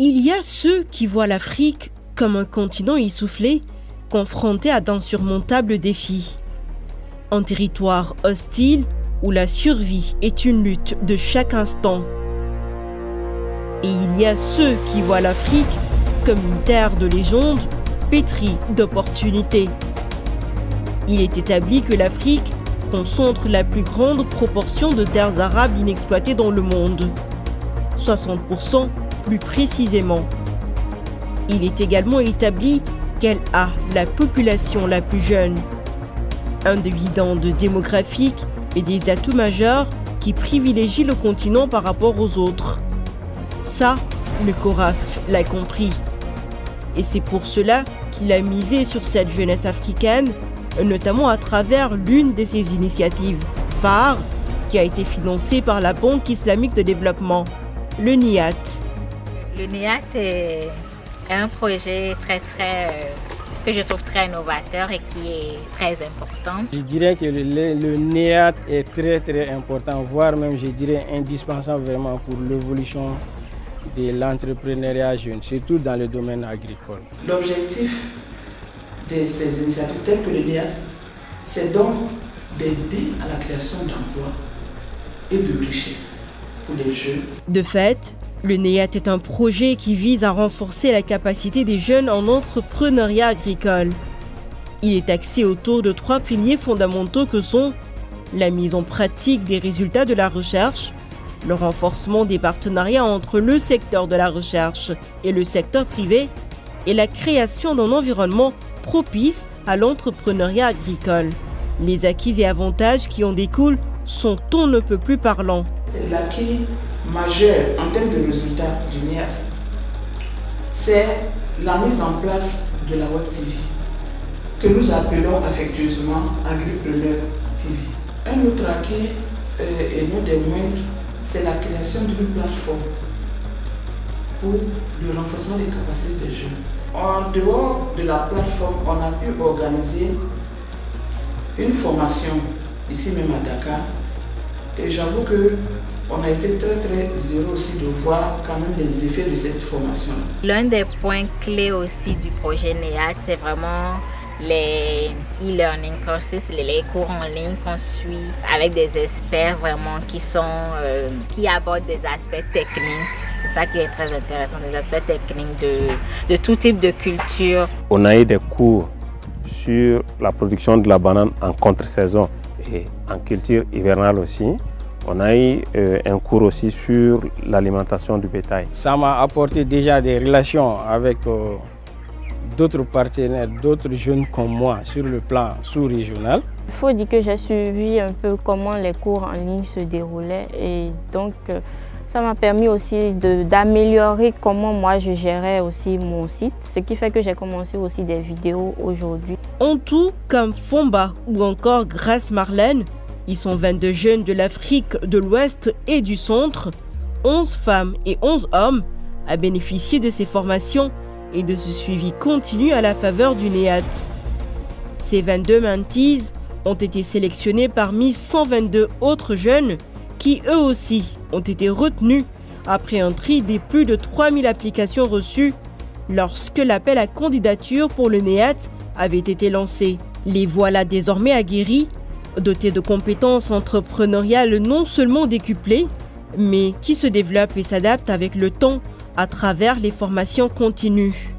Il y a ceux qui voient l'Afrique comme un continent essoufflé, confronté à d'insurmontables défis. Un territoire hostile où la survie est une lutte de chaque instant. Et il y a ceux qui voient l'Afrique comme une terre de légende, pétrie d'opportunités. Il est établi que l'Afrique concentre la plus grande proportion de terres arables inexploitées dans le monde, 60% plus précisément. Il est également établi qu'elle a la population la plus jeune, un dividende démographique et des atouts majeurs qui privilégient le continent par rapport aux autres. Ça, le CORAF l'a compris. Et c'est pour cela qu'il a misé sur cette jeunesse africaine, notamment à travers l'une de ses initiatives phares qui a été financée par la Banque islamique de développement, le NIAT. Le NIAT est un projet que je trouve très novateur et qui est très important. Je dirais que le NIAT est très important, voire même je dirais indispensable vraiment pour l'évolution de l'entrepreneuriat jeune, surtout dans le domaine agricole. L'objectif de ces initiatives telles que le NIAT, c'est donc d'aider à la création d'emplois et de richesses pour les jeunes. De fait, le NIAT est un projet qui vise à renforcer la capacité des jeunes en entrepreneuriat agricole. Il est axé autour de 3 piliers fondamentaux que sont la mise en pratique des résultats de la recherche, le renforcement des partenariats entre le secteur de la recherche et le secteur privé et la création d'un environnement propice à l'entrepreneuriat agricole. Les acquis et avantages qui en découlent sont on ne peut plus parlants. C'est l'acquis majeur en termes de résultats du NIAT, c'est la mise en place de la Web TV, que nous appelons affectueusement Agripreneur TV. Un autre acquis, et non des moindres, c'est la création d'une plateforme pour le renforcement des capacités des jeunes. En dehors de la plateforme, on a pu organiser une formation ici même à Dakar et j'avoue que on a été très heureux aussi de voir quand même les effets de cette formation. L'un des points clés aussi du projet NIAT, c'est vraiment les e-learning courses, les cours en ligne qu'on suit avec des experts vraiment qui abordent des aspects techniques. C'est ça qui est très intéressant, des aspects techniques de tout type de culture. On a eu des cours sur la production de la banane en contre-saison et en culture hivernale aussi. On a eu un cours aussi sur l'alimentation du bétail. Ça m'a apporté déjà des relations avec d'autres partenaires, d'autres jeunes comme moi sur le plan sous-régional. Il faut dire que j'ai suivi un peu comment les cours en ligne se déroulaient et donc ça m'a permis aussi d'améliorer comment moi je gérais aussi mon site, ce qui fait que j'ai commencé aussi des vidéos aujourd'hui. En tout, comme Fomba ou encore Grace Marlène, ils sont 22 jeunes de l'Afrique de l'Ouest et du Centre, 11 femmes et 11 hommes à bénéficier de ces formations et de ce suivi continu à la faveur du NIAT. Ces 22 mentees ont été sélectionnés parmi 122 autres jeunes qui eux aussi ont été retenus après un tri des plus de 3000 applications reçues lorsque l'appel à candidature pour le NIAT avait été lancé. Les voilà désormais aguerris, dotés de compétences entrepreneuriales non seulement décuplées, mais qui se développent et s'adaptent avec le temps à travers les formations continues.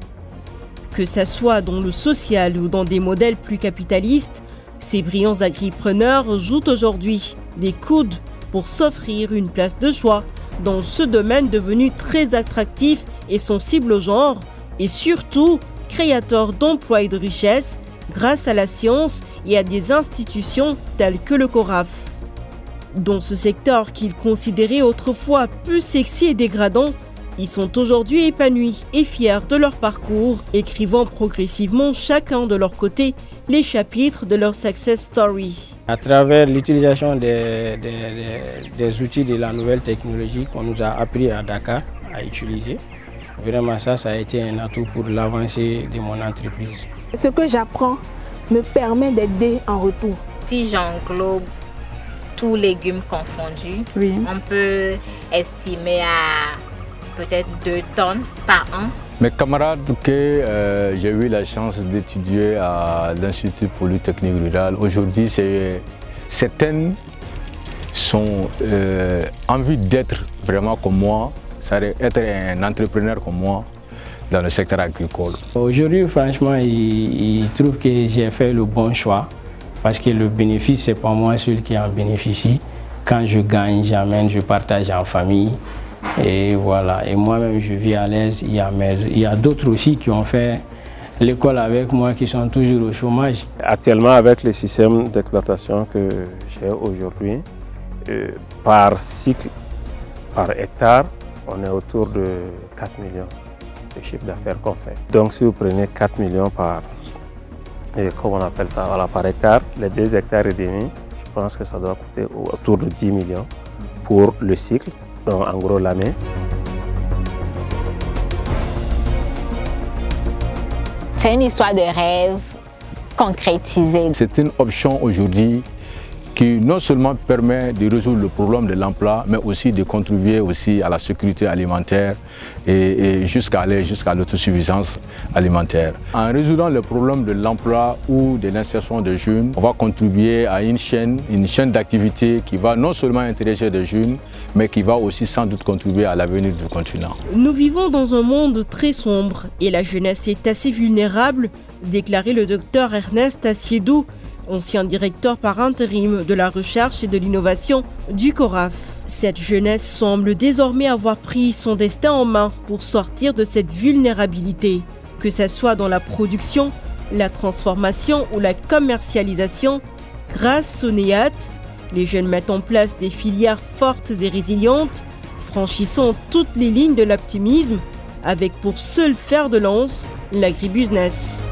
Que ça soit dans le social ou dans des modèles plus capitalistes, ces brillants agripreneurs jouent aujourd'hui des coudes pour s'offrir une place de choix dans ce domaine devenu très attractif et sensible au genre, et surtout créateur d'emplois et de richesses grâce à la science et à des institutions telles que le CORAF. Dans ce secteur qu'ils considéraient autrefois peu sexy et dégradant, ils sont aujourd'hui épanouis et fiers de leur parcours, écrivant progressivement chacun de leur côté les chapitres de leur success story. À travers l'utilisation des outils de la nouvelle technologie qu'on nous a appris à Dakar à utiliser, vraiment ça a été un atout pour l'avancée de mon entreprise. Ce que j'apprends me permet d'aider en retour. Si j'englobe tous légumes confondus, oui, on peut estimer à peut-être 2 tonnes par an. Mes camarades que j'ai eu la chance d'étudier à l'Institut Polytechnique Rural, aujourd'hui, certaines sont envie d'être vraiment comme moi, être un entrepreneur comme moi dans le secteur agricole. Aujourd'hui, franchement, ils trouvent que j'ai fait le bon choix parce que le bénéfice, c'est pas moi seul qui en bénéficie. Quand je gagne, j'amène, je partage en famille. Et voilà, et moi-même je vis à l'aise. Il y a d'autres aussi qui ont fait l'école avec moi qui sont toujours au chômage. Actuellement, avec le système d'exploitation que j'ai aujourd'hui, par cycle, par hectare, on est autour de 4 millions de chiffre d'affaires qu'on fait. Donc si vous prenez 4 millions par, comment on appelle ça, voilà, par hectare, les 2 hectares et demi, je pense que ça doit coûter autour de 10 millions pour le cycle. Donc, en gros, l'année. C'est une histoire de rêve concrétisée. C'est une option aujourd'hui qui non seulement permet de résoudre le problème de l'emploi, mais aussi de contribuer aussi à la sécurité alimentaire et jusqu'à aller jusqu'à l'autosuffisance alimentaire. En résoudant le problème de l'emploi ou de l'insertion des jeunes, on va contribuer à une chaîne d'activité qui va non seulement intéresser des jeunes, mais qui va aussi sans doute contribuer à l'avenir du continent. Nous vivons dans un monde très sombre et la jeunesse est assez vulnérable, déclarait le docteur Ernest Assiedou, ancien directeur par intérim de la recherche et de l'innovation du CORAF. Cette jeunesse semble désormais avoir pris son destin en main pour sortir de cette vulnérabilité, que ce soit dans la production, la transformation ou la commercialisation. Grâce au NEAT, les jeunes mettent en place des filières fortes et résilientes, franchissant toutes les lignes de l'optimisme, avec pour seul fer de lance l'agribusiness.